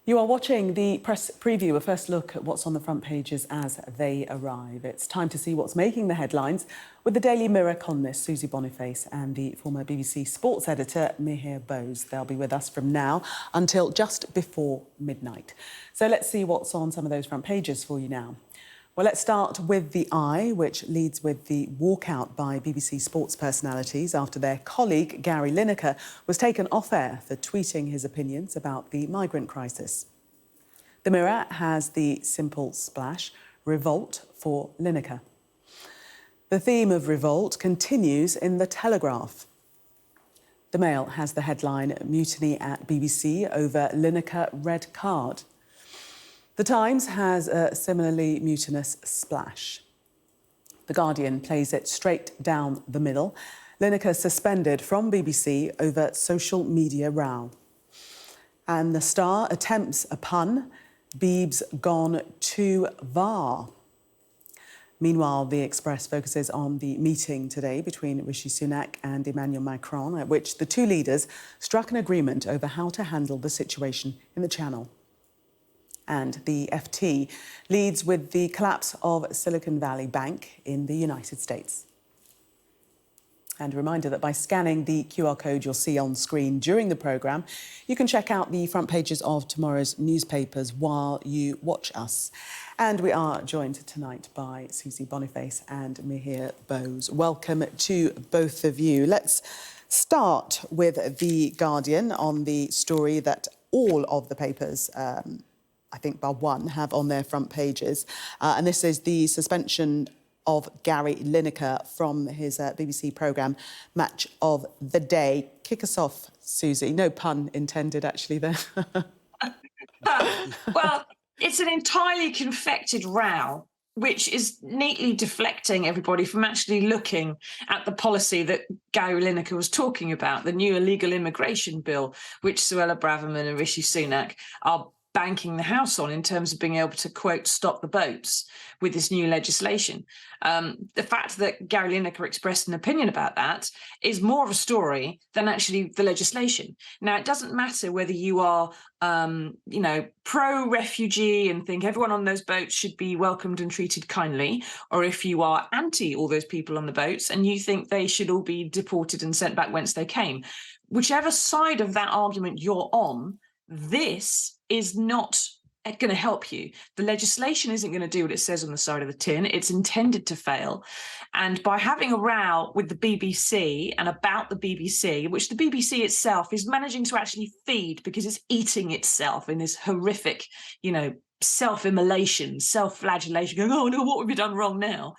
You are watching the press preview, a first look at what's on the front pages as they arrive. It's time to see what's making the headlines with the Daily Mirror columnist Susie Boniface and the former BBC sports editor Mihir Bose. They'll be with us from now until just before midnight. So let's see what's on some of those front pages for you now. Well, let's start with the Eye, which leads with the walkout by BBC sports personalities after their colleague Gary Lineker was taken off air for tweeting his opinions about the migrant crisis. The Mirror has the simple splash, revolt for Lineker. The theme of revolt continues in The Telegraph. The Mail has the headline, Mutiny at BBC over Lineker red card. The Times has a similarly mutinous splash. The Guardian plays it straight down the middle. Lineker suspended from BBC over social media row. And The Star attempts a pun. Bieb's gone too far. Meanwhile, The Express focuses on the meeting today between Rishi Sunak and Emmanuel Macron, at which the two leaders struck an agreement over how to handle the situation in the Channel. And the FT leads with the collapse of Silicon Valley Bank in the United States. And a reminder that by scanning the QR code you'll see on screen during the programme, you can check out the front pages of tomorrow's newspapers while you watch us. And we are joined tonight by Susie Boniface and Mihir Bose. Welcome to both of you. Let's start with The Guardian on the story that all of the papers I think bar one, have on their front pages. And this is the suspension of Gary Lineker from his BBC programme, Match of the Day. Kick us off, Susie. No pun intended, actually, there. Well, it's an entirely confected row, which is neatly deflecting everybody from actually looking at the policy that Gary Lineker was talking about, the new illegal immigration bill, which Suella Braverman and Rishi Sunak are banking the house on in terms of being able to, quote, stop the boats with this new legislation. The fact that Gary Lineker expressed an opinion about that is more of a story than actually the legislation. Now, it doesn't matter whether you are, pro-refugee and think everyone on those boats should be welcomed and treated kindly, or if you are anti all those people on the boats and you think they should all be deported and sent back whence they came. Whichever side of that argument you're on, this is not going to help you. The legislation isn't going to do what it says on the side of the tin. It's intended to fail. And by having a row with the BBC and about the BBC, which the BBC itself is managing to actually feed because it's eating itself in this horrific, self-immolation, self-flagellation, going, oh no, what have we done wrong now?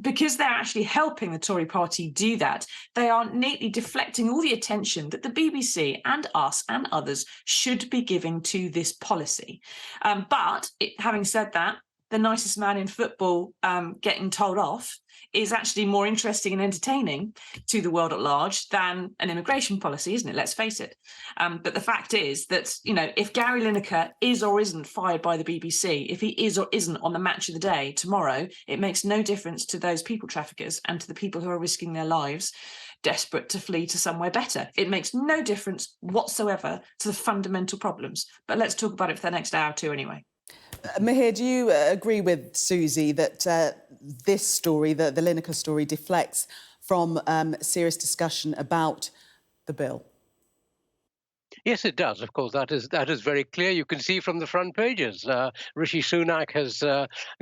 Because they're actually helping the Tory party do that, they are neatly deflecting all the attention that the BBC and us and others should be giving to this policy. Having said that, the nicest man in football getting told off is actually more interesting and entertaining to the world at large than an immigration policy, isn't it? Let's face it. But the fact is that, if Gary Lineker is or isn't fired by the BBC, if he is or isn't on the Match of the Day tomorrow, it makes no difference to those people traffickers and to the people who are risking their lives desperate to flee to somewhere better. It makes no difference whatsoever to the fundamental problems. But let's talk about it for the next hour or two anyway. Mihir, do you agree with Susie that this story, the Lineker story, deflects from serious discussion about the bill? Yes, it does. Of course, that is very clear. You can see from the front pages. Rishi Sunak has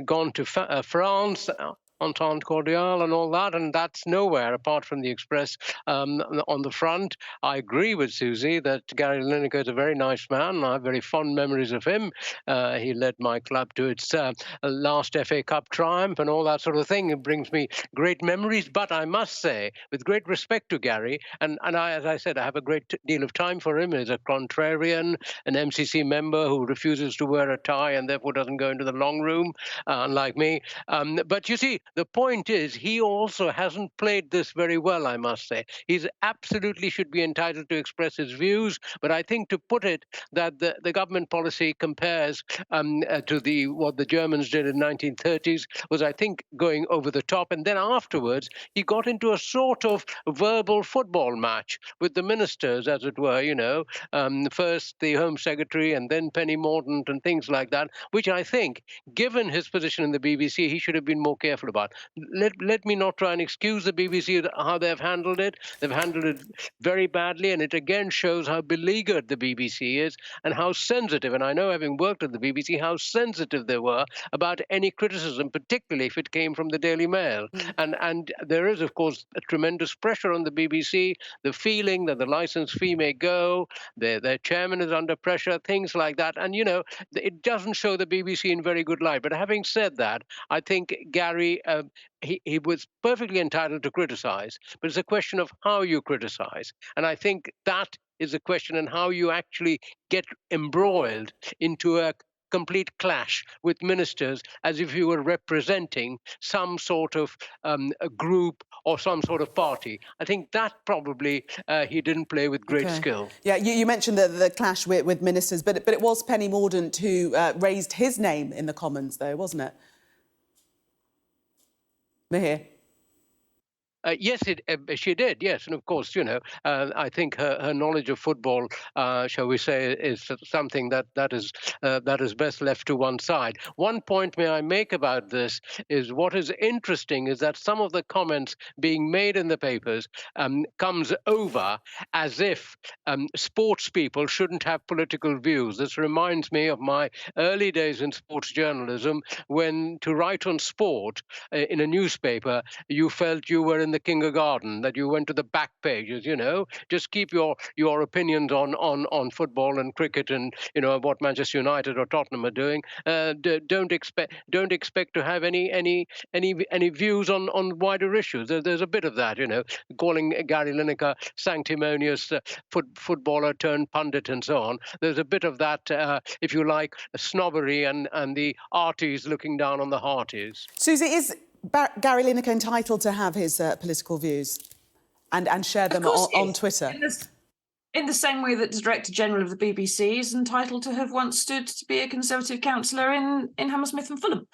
gone to France, Entente Cordiale and all that, and that's nowhere apart from the Express on the front. I agree with Susie that Gary Lineker is a very nice man. I have very fond memories of him. He led my club to its last FA Cup triumph and all that sort of thing. It brings me great memories, but I must say, with great respect to Gary, and as I said, I have a great deal of time for him as a contrarian, an MCC member who refuses to wear a tie and therefore doesn't go into the long room, unlike me. But you see, The point is, he also hasn't played this very well, I must say. He's absolutely should be entitled to express his views, but I think to put it that the government policy compares to what the Germans did in 1930s was, I think, going over the top. And then afterwards, he got into a sort of verbal football match with the ministers, as it were, first the Home Secretary and then Penny Mordaunt and things like that, which I think, given his position in the BBC, he should have been more careful about. Let me not try and excuse the BBC how they've handled it. They've handled it very badly, and it again shows how beleaguered the BBC is and how sensitive, and I know, having worked at the BBC, how sensitive they were about any criticism, particularly if it came from the Daily Mail. And there is, of course, a tremendous pressure on the BBC, the feeling that the licence fee may go, their chairman is under pressure, things like that. And, it doesn't show the BBC in very good light. But having said that, I think Gary, he was perfectly entitled to criticize, but it's a question of how you criticize. And I think that is a question on how you actually get embroiled into a complete clash with ministers as if you were representing some sort of a group or some sort of party. I think that probably he didn't play with great skill. Yeah, you mentioned the clash with ministers, but it was Penny Mordaunt who raised his name in the Commons, though, wasn't it? Mihir? Yes, she did. Yes, and of course, I think her knowledge of football, shall we say, is something that is best left to one side. One point may I make about this is what is interesting is that some of the comments being made in the papers comes over as if sports people shouldn't have political views. This reminds me of my early days in sports journalism, when to write on sport in a newspaper, you felt you were in the kindergarten, that you went to the back pages. Just keep your opinions on football and cricket and what Manchester United or Tottenham are doing. Don't expect to have any views on wider issues. There's a bit of that, calling Gary Lineker sanctimonious footballer turned pundit and so on. There's a bit of that, if you like, snobbery and the arties looking down on the hearties. Susie, is Gary Lineker entitled to have his political views and share them on Twitter? In the same way that the Director General of the BBC is entitled to have once stood to be a Conservative councillor in Hammersmith and Fulham.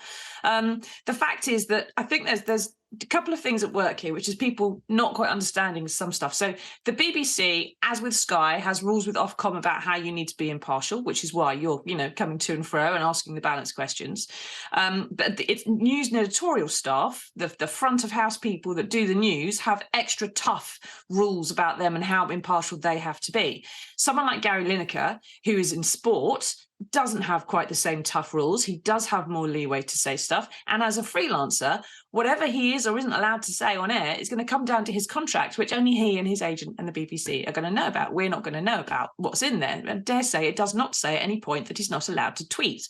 The fact is that I think there's a couple of things at work here, which is people not quite understanding some stuff. So the BBC, as with Sky, has rules with Ofcom about how you need to be impartial, which is why you're, coming to and fro and asking the balanced questions. But its news and editorial staff, the front of house people that do the news, have extra tough rules about them and how impartial they have to be. Someone like Gary Lineker, who is in sport, doesn't have quite the same tough rules. He does have more leeway to say stuff. And as a freelancer, whatever he is or isn't allowed to say on air is going to come down to his contract, which only he and his agent and the BBC are going to know about. We're not going to know about what's in there. And dare say it does not say at any point that he's not allowed to tweet.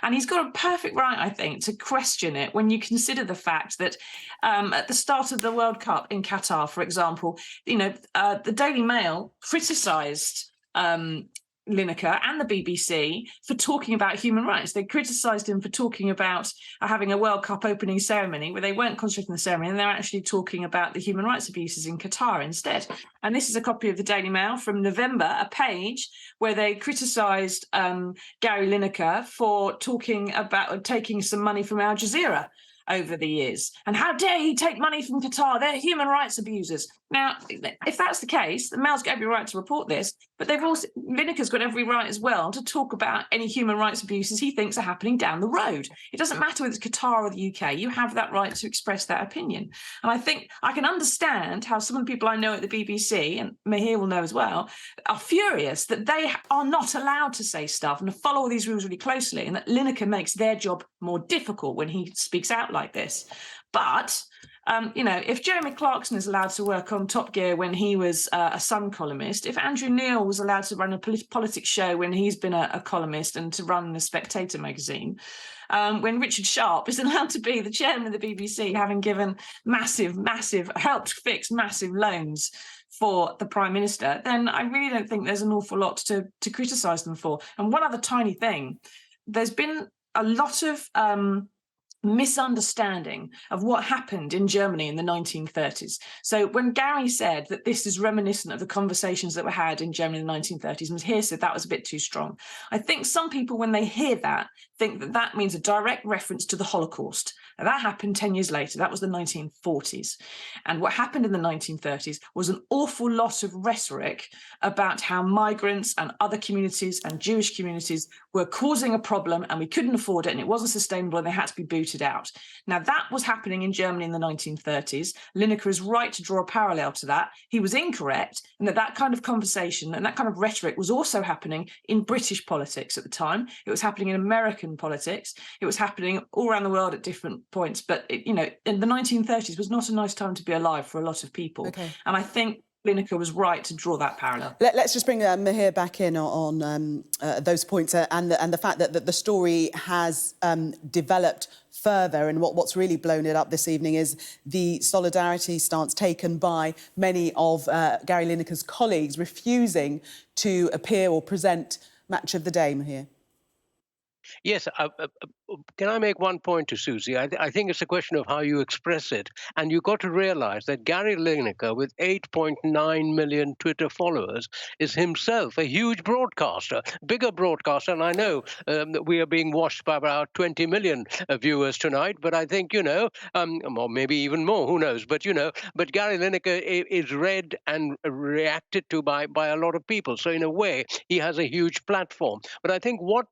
And he's got a perfect right, I think, to question it when you consider the fact that at the start of the World Cup in Qatar, for example, the Daily Mail criticised Lineker and the BBC for talking about human rights. They criticised him for talking about having a World Cup opening ceremony where they weren't concentrating on the ceremony and they're actually talking about the human rights abuses in Qatar instead. And this is a copy of the Daily Mail from November, a page where they criticised Gary Lineker for talking about taking some money from Al Jazeera over the years. And how dare he take money from Qatar? They're human rights abusers. Now, if that's the case, the Mail's got every right to report this, but Lineker's got every right as well to talk about any human rights abuses he thinks are happening down the road. It doesn't matter whether it's Qatar or the UK. You have that right to express that opinion. And I think I can understand how some of the people I know at the BBC, and Mihir will know as well, are furious that they are not allowed to say stuff and to follow all these rules really closely, and that Lineker makes their job more difficult when he speaks out like this. But if Jeremy Clarkson is allowed to work on Top Gear when he was a Sun columnist, if Andrew Neil was allowed to run a politics show when he's been a columnist and to run the Spectator magazine, when Richard Sharp is allowed to be the chairman of the BBC, having given helped fix massive loans for the Prime Minister, then I really don't think there's an awful lot to criticise them for. And one other tiny thing, there's been a lot of misunderstanding of what happened in Germany in the 1930s. So when Gary said that this is reminiscent of the conversations that were had in Germany in the 1930s, and Mihir said that was a bit too strong. I think some people, when they hear that, think that that means a direct reference to the Holocaust. Now, that happened 10 years later. That was the 1940s. And what happened in the 1930s was an awful lot of rhetoric about how migrants and other communities and Jewish communities were causing a problem and we couldn't afford it and it wasn't sustainable and they had to be booted out. Now, that was happening in Germany in the 1930s. Lineker is right to draw a parallel to that. He was incorrect, and that kind of conversation and that kind of rhetoric was also happening in British politics at the time. It was happening in American politics. It was happening all around the world at different points. But, in the 1930s was not a nice time to be alive for a lot of people. Okay. And I think Lineker was right to draw that parallel. Let's just bring Mihir back in on those points and the fact that the story has developed further, and what's really blown it up this evening is the solidarity stance taken by many of Gary Lineker's colleagues refusing to appear or present Match of the Day, Mihir. Yes, can I make one point to Susie? I think it's a question of how you express it. And you've got to realize that Gary Lineker, with 8.9 million Twitter followers, is himself a huge broadcaster, bigger broadcaster. And I know that we are being watched by about 20 million viewers tonight, but I think, or maybe even more, who knows? But, but Gary Lineker is read and reacted to by a lot of people. So in a way, he has a huge platform. But I think what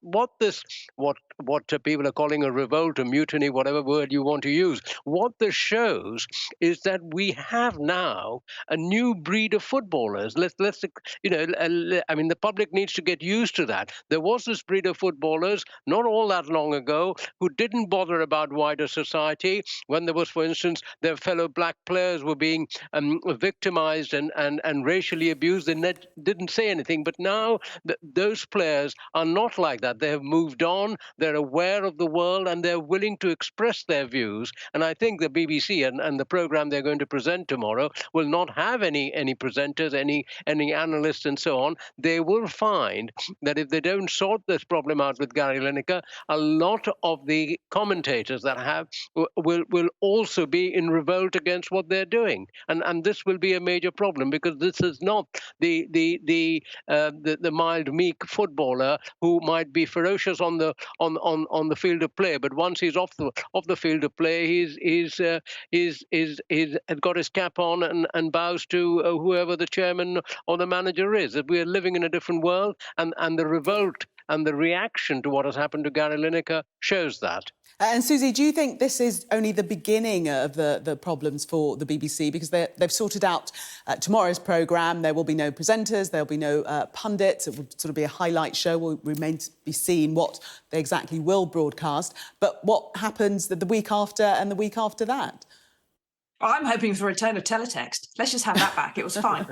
people are calling a revolt, a mutiny, whatever word you want to use, what this shows is that we have now a new breed of footballers. Let's I mean, the public needs to get used to that. There was this breed of footballers not all that long ago who didn't bother about wider society when there was, for instance, their fellow black players were being victimized and racially abused. They didn't say anything. But now those players are not like that. They have moved on. They're aware of the world and they're willing to express their views. And I think the BBC and the program they're going to present tomorrow will not have any presenters, any analysts and so on. They will find that if they don't sort this problem out with Gary Lineker, a lot of the commentators that have will also be in revolt against what they're doing. And this will be a major problem, because this is not the mild, meek footballer who might be ferocious on the field of play, but once he's off the field of play, he's got his cap on and bows to whoever the chairman or the manager is. That we are living in a different world, and the revolt and the reaction to what has happened to Gary Lineker shows that. And Susie, do you think this is only the beginning of the problems for the BBC? Because they've sorted out tomorrow's programme. There will be no presenters, there'll be no pundits. It will sort of be a highlight show. Will remain to be seen what they exactly will broadcast. But what happens the week after and the week after that? I'm hoping for a return of teletext. Let's just have that back. It was fine.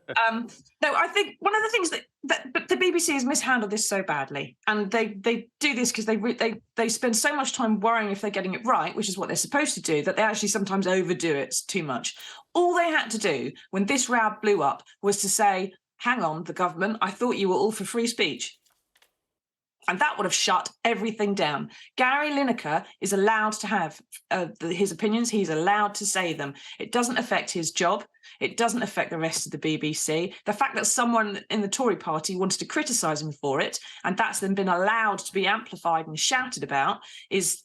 No, I think one of the things but the BBC has mishandled this so badly, and they do this because they spend so much time worrying if they're getting it right, which is what they're supposed to do, that they actually sometimes overdo it too much. All they had to do when this row blew up was to say, "Hang on, the government, I thought you were all for free speech." And that would have shut everything down. Gary Lineker is allowed to have his opinions. He's allowed to say them. It doesn't affect his job. It doesn't affect the rest of the BBC. The fact that someone in the Tory party wanted to criticise him for it, and that's then been allowed to be amplified and shouted about, is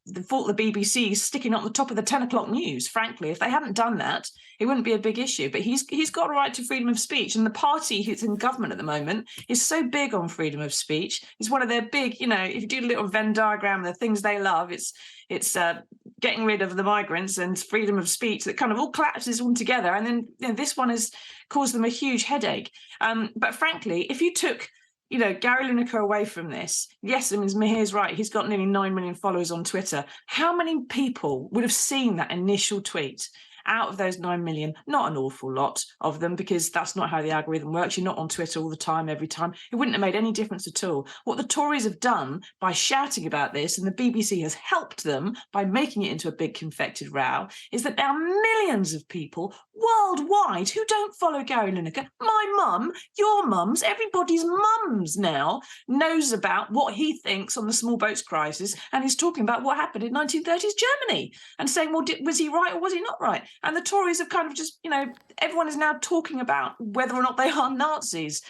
the fault of the BBC sticking up the top of the 10 o'clock news. Frankly, if they hadn't done that, it wouldn't be a big issue. But he's got a right to freedom of speech. And the party who's in government at the moment is so big on freedom of speech. It's one of their big, if you do a little Venn diagram, the things they love, it's getting rid of the migrants and freedom of speech that kind of all collapses all together. And then this one has caused them a huge headache. But frankly, if you took Gary Lineker away from this, yes, I mean, Mihir's right. He's got nearly 9 million followers on Twitter. How many people would have seen that initial tweet out of those 9 million, not an awful lot of them, because that's not how the algorithm works. You're not on Twitter all the time, every time. It wouldn't have made any difference at all. What the Tories have done by shouting about this, and the BBC has helped them by making it into a big confected row, is that there are millions of people worldwide who don't follow Gary Lineker. My mum, your mums, everybody's mums now knows about what he thinks on the small boats crisis, and he's talking about what happened in 1930s Germany and saying, well, was he right or was he not right? And the Tories have kind of just, everyone is now talking about whether or not they are Nazis.